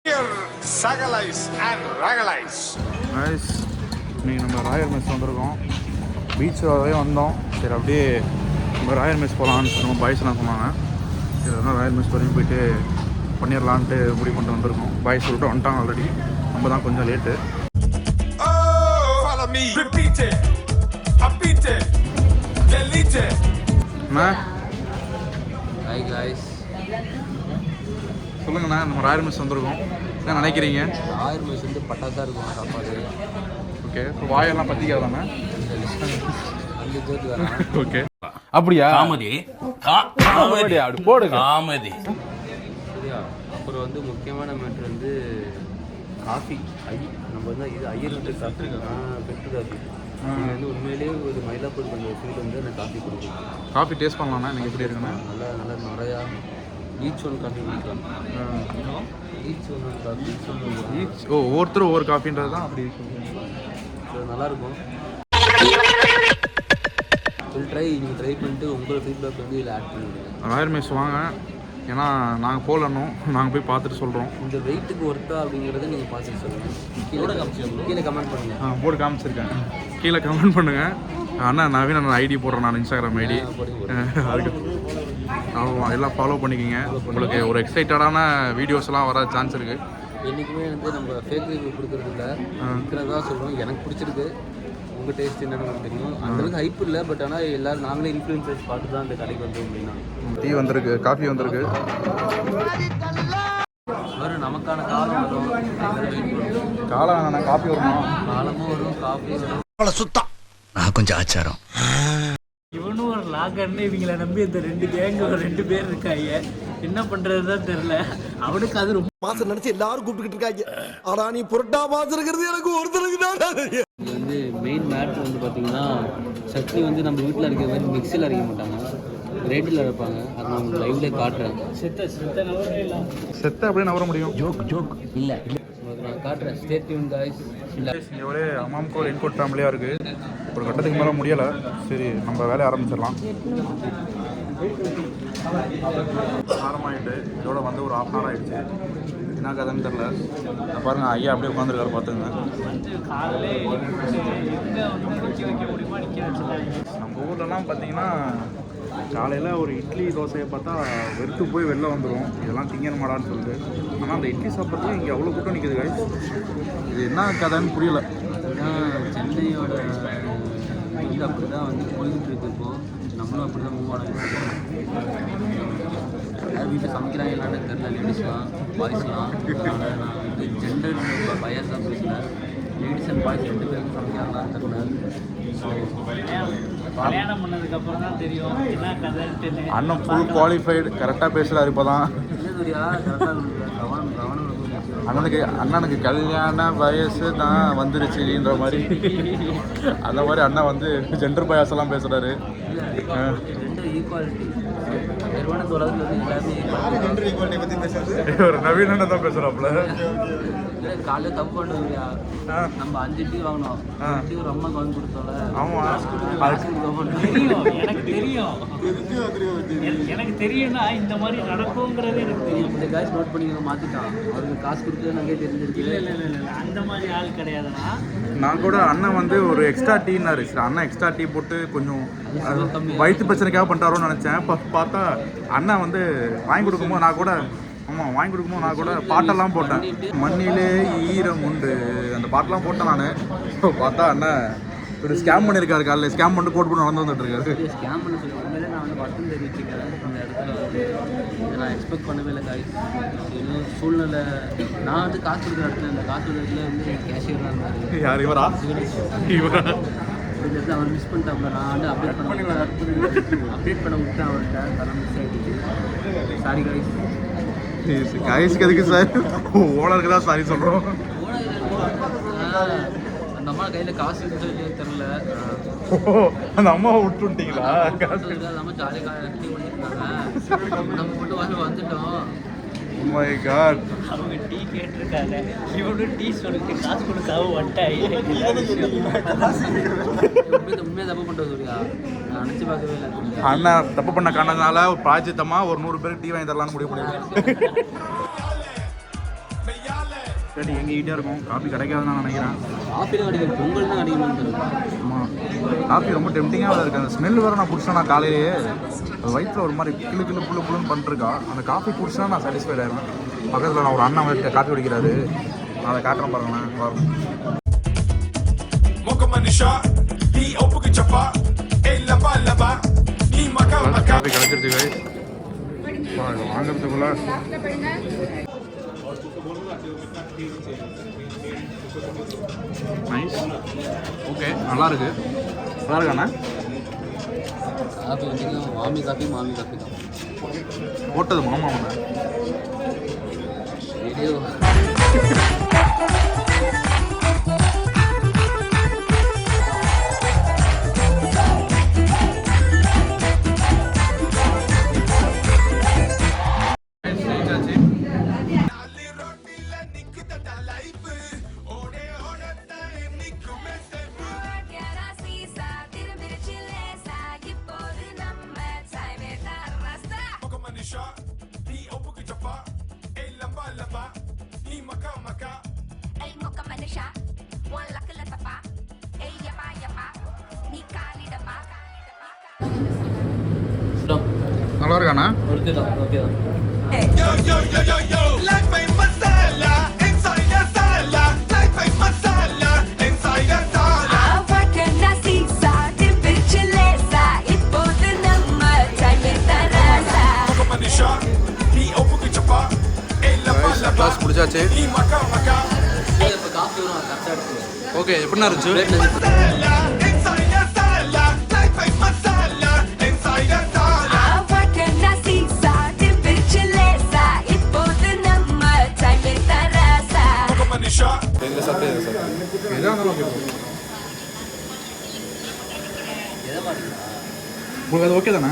Sagalize and Ragalize. Nice. இன்னைக்கு நம்ம Royal mess வந்திருக்கோம். பீச்சாகவே வந்தோம். சரி அப்படியே நம்ம ராயல் மெஸ் போகலான்னு நம்ம பாய்ஸ்லாம் சொன்னாங்க. சரி அதனால் ராயல் மெஸ் வரையும் போயிட்டு பண்ணிடலான்ட்டு முடிவு பண்ணிட்டு வந்திருக்கோம். பாய்ஸ் சொல்லிட்டு வந்துட்டாங்க ஆல்ரெடி. நம்ம தான் கொஞ்சம் லேட்டு. சொல்லுங்கண்ணா, நம்ம ராயல் மெஸ் வந்திருக்கோம். என்ன நினைக்கிறீங்க? ராயல் மெஸ் வந்து பட்டாசாக இருக்கும் சாப்பாடு. ஓகே, இப்போ வாயெல்லாம் பற்றிக்காதாண்ணா? அந்த ஜோதி வரேன். ஓகே, அப்படியா? காமெடி அப்படி போடு காமெடி. சரியா? அப்புறம் வந்து முக்கியமான மேட்ரு வந்து காஃபி. நம்ம வந்து இது ஐயர் வந்து காஃபி பெட்டு காஃபி. இது வந்து உண்மையிலேயே ஒரு மயிலாப்பூர் கொஞ்சம் ஃபீல் வந்து அந்த காஃபி கொடுக்கும். காஃபி டேஸ்ட் பண்ணலாம்ண்ணா, எனக்கு எப்படி இருக்குண்ணா? நல்லா நல்லா நிறையா ஈச் ஒன் காஃபி குடிக்கலாம். ஈச் ஒன் காஃபி ஒவ்வொருத்தரும் ஒவ்வொரு காஃபின்றது தான் அப்படி ஸோ நல்லாயிருக்கும். நீங்கள் ட்ரை பண்ணிட்டு உங்களோட ஃபீட்பேக் வந்து இதில் ஆட் பண்ணிவிடுங்க. ராயல் மெஸ் வாங்க, ஏன்னா நாங்கள் போகலன்னும் நாங்கள் போய் பார்த்துட்டு சொல்கிறோம். இந்த வெயிட்டுக்கு ஒர்த்தா அப்படிங்கிறத நீங்கள் பார்த்துட்டு சொல்லுங்கள். கீழே கமெண்ட் பண்ணுங்கள். போர்டு காமிச்சிருக்கேன், கீழே கமெண்ட் பண்ணுங்கள். அண்ணா நவீன் நான் ஐடி போடுறேன், நான் இன்ஸ்டாகிராம் ஐடி. அதுக்கு ஆமாம், எல்லாம் ஃபாலோ பண்ணிக்கிங்க. உங்களுக்கு ஒரு எக்ஸைட்டடான வீடியோஸ்லாம் வர சான்ஸ் இருக்குது. என்றைக்குமே வந்து நம்ம ஃபேக் ரிவ்யூ கொடுக்குறது இல்லை, இருக்கிறதா சொல்கிறோம். எனக்கு பிடிச்சிருக்கு. உங்கள் டேஸ்ட் என்னன்னு எனக்கு தெரியும். அந்தளவுக்கு ஹைப் இல்லை, பட் ஆனால் எல்லோரும் நாங்களே இன்ஃப்ளூயன்சர்ஸ் பார்த்து தான் அந்த கடைக்கு வந்தோம். அப்படின்னா டீ வந்திருக்கு, காஃபி வந்திருக்கு. வரும் நமக்கான காலம் வரும். காலம் காஃபி வருமா? காலமும் வரும், காஃபி வரும். சுத்தம் நான் கொஞ்சம் ஆச்சாரம். இவனும் ஒரு லாகர்னு இவங்களை நம்பி இந்த 2 கேங்கு 2 பேர் இருக்காங்க. என்ன பண்றதுதான் தெரியல. அவனுக்கு அது ரொம்ப மாசம் நினைச்சு எல்லாரும் கூப்பிட்டுக்கிட்டு இருக்காங்க. ஆனா நீ புரட்டா மாசம் இருக்கிறது எனக்கு ஒருத்தருக்கு தான். இது வந்து மெயின் மேட்ரு வந்து பார்த்தீங்கன்னா, சட்னி வந்து நம்ம வீட்டில் அரைக்கிற மாதிரி மிக்சியில் அரைக்க மாட்டாங்க, கிரைண்டரில் அரைப்பாங்க. அதை நான் உங்களுக்கு லைவ்லேயே காட்டுறேன். செத்த அப்படியே நவர முடியும். ஜோக் இல்லை உங்களுக்கு நான் காட்டுறேன். Stay tune guys. இங்கே ஒரே அம்மாவுக்கு ஒரு இன்கோட் ஃபேமிலியாக இருக்குது. ஒரு கட்டத்துக்கு மேலே முடியலை. சரி நம்ம வேலையை ஆரம்பிச்சிடலாம். ஆரம்பமாகிட்டு இதோட வந்து ஒரு 1/2 hour ஆகிடுச்சு. என்ன கதைன்னு தெரில. பாருங்கள், ஐயா அப்படியே உட்காந்துருக்காரு பார்த்துங்க. நம்ம ஊர்லலாம் பார்த்தீங்கன்னா காலையில் ஒரு இட்லி தோசையை பார்த்தா வெறுத்து போய் வெளில வந்துடும், இதெல்லாம் திங்கணுமாடான்னு சொல்லிட்டு. ஆனால் அந்த இட்லி சாப்பிட்றதுக்கு இங்கே அவ்வளோ கூட்டம் நிற்குது guys. இது என்ன கதைன்னு புரியல. சென்னையோட இது அப்படி தான் வந்து போயிட்டு இருக்கு. இப்போது நம்மளும் அப்படி தான் மூவ் ஆகிட்டு யார் வீட்டில் சமைக்கிறாங்க என்னன்னு தெரியல. லேடிஸ்லாம் பாய்ஸ்லாம் நான் வந்து ஜெண்டர் பயஸாக பேசல. லேடிஸ் அண்ட் பாய்ஸ் 2 பேருக்கும் சமைக்கிறாங்களான்னு தெரியல. ஸோ கல்யாணம் பண்ணதுக்கு அப்புறம் தான் தெரியும் என்ன கதைன்ட்டு. அண்ணன் ஃபுல் குவாலிஃபைடு, கரெக்டாக பேசுகிறாரு இப்போ தான். அண்ணனுக்கு கல்யாண வயசு தான் வந்துருச்சுன்ற மாதிரி. அந்த மாதிரி அண்ணன் வந்து ஜெண்டர் பயாஸெல்லாம் பேசுகிறாரு. ஒரு நவீன அண்ணன் தான் பேசுகிறாப்புல. காலையில் தப்பு பண்ணுறியா? நம்ம 5 டீ வாங்கினோம், டீ ஒரு அம்மாவுக்கு வாங்கி கொடுத்தோம்ல. ஆமாம், எனக்கு தெரியும்னா இந்த மாதிரி நடக்குங்கிறது எனக்கு தெரியும். இந்த காசு நோட் பண்ணி மாற்றிட்டான். அவருக்கு காசு கொடுத்து நாங்கள் தெரிஞ்சிருக்கு. இல்லை அந்த மாதிரி ஆள் கிடையாதுன்னா. நான் கூட அண்ணன் வந்து ஒரு எக்ஸ்ட்ரா டீன்னாரு. சரி அண்ணன் எக்ஸ்ட்ரா டீ போட்டு கொஞ்சம் வயிற்று பிரச்சனைக்காக பண்ணிட்டாரோன்னு நினச்சேன். பார்த்தா அண்ணன் வந்து வாங்கி கொடுக்கும்போது நான் கூட பாட்டெல்லாம் போட்டேன். மண்ணிலே ஈரம் உண்டு அந்த பாட்டெல்லாம் போட்டேன் நான். பார்த்தா அண்ணன் ஒரு ஸ்கேம் பண்ணியிருக்காரு. காலையில் ஸ்கேம் பண்ணிட்டு கோட் பண்ணி வந்துட்டு இருக்காரு. ஸ்கேம் பண்ண சொல்லி உண்மையிலே நான் வந்து வருத்தம் தெரிவிச்சுக்கிறேன். அந்த இடத்துல வந்து நான் எக்ஸ்பெக்ட் பண்ணவே இல்லை காய்ஸ். இன்னும் சூழ்நிலை நான் வந்து காசு கொடுக்குற இடத்துல இந்த காசு கொடுக்குற இடத்துல வந்து கேஷியர் தான் இருந்தார். யார் இவரா? இந்த இடத்துல அவர் மிஸ் பண்ணிட்டாப்ல. நான் வந்து அப்டேட் பண்ண விட்டேன் அவர்கிட்ட. அதெல்லாம் மிஸ் ஆகிடுச்சு. Sorry guys. காய்ஸ்க்கு எதுக்கு சார்? ஓனருக்கு தான் சாரி சொல்கிறோம். அந்த அம்மா கையில் காசு இருந்துச்சு தெரில. அந்த அம்மாவை விட்டுட்டீங்களா? காசு அம்மா ஜாலியாக டீ பண்ணியிருந்தாங்க. நம்ம மட்டும் வந்துட்டோம். My God. அவங்க டீ கேட்டிருக்காங்க, இவனு டீ சொல்லிட்டு காசு கொடுக்காம வந்துட்டாய். உண்மையாக தப்பு பண்ணுறது சொல்லியா? நான் நினச்சி பார்க்கவே இல்லை. அண்ணா தப்பு பண்ண காரணத்தினால ஒரு ப்ராஜெக்டமாக ஒரு 100 பேருக்கு டீ வாங்கி தரலான்னு முடிவு பண்ணியிருக்கேன். சரி எங்கள் ஈட்டியாக இருக்கும், காஃபி கிடைக்காதுன்னு நான் நினைக்கிறேன். காஃபிலாம் கிடைக்கும், பொங்கல் தான் கிடைக்கும். ஆமாம், காஃபி ரொம்ப டெம்டிங்காக இருக்குது. அந்த ஸ்மெல் வேறு நான் குடிச்சேன். நான் காலையிலேயே வயிற்றில் ஒரு மாதிரி கிளு புல்லுன்னு பண்ணிருக்கா. அந்த காஃபி குடிச்சா நான் சாட்டிஸ்ஃபைட் ஆகிடுவேன். பக்கத்தில் நான் ஒரு அண்ணன் வந்து காஃபி குடிக்கிறாரு, நான் அதை காட்டுறேன் பாருங்களேன். வரும் காஃபி கிடைச்சிருச்சு guys. வாங்கிறதுக்குள்ள நைஸ். ஓகே, நல்லா இருக்கு. நல்லா இருக்காண்ணா? காஃபி வந்து மாமி காஃபி தான் போட்டது மாமா ஒன்று. வீடியோ நல்லா இருக்காண்ணா? ஓகே தான். கிளாஸ் முடிச்சாச்சு. இப்போ காஃபி வரும், கரெக்டாக எடுத்து. ஓகே, எப்படின்னா இருந்துச்சு? உங்களுக்கு அது ஓகே தானே?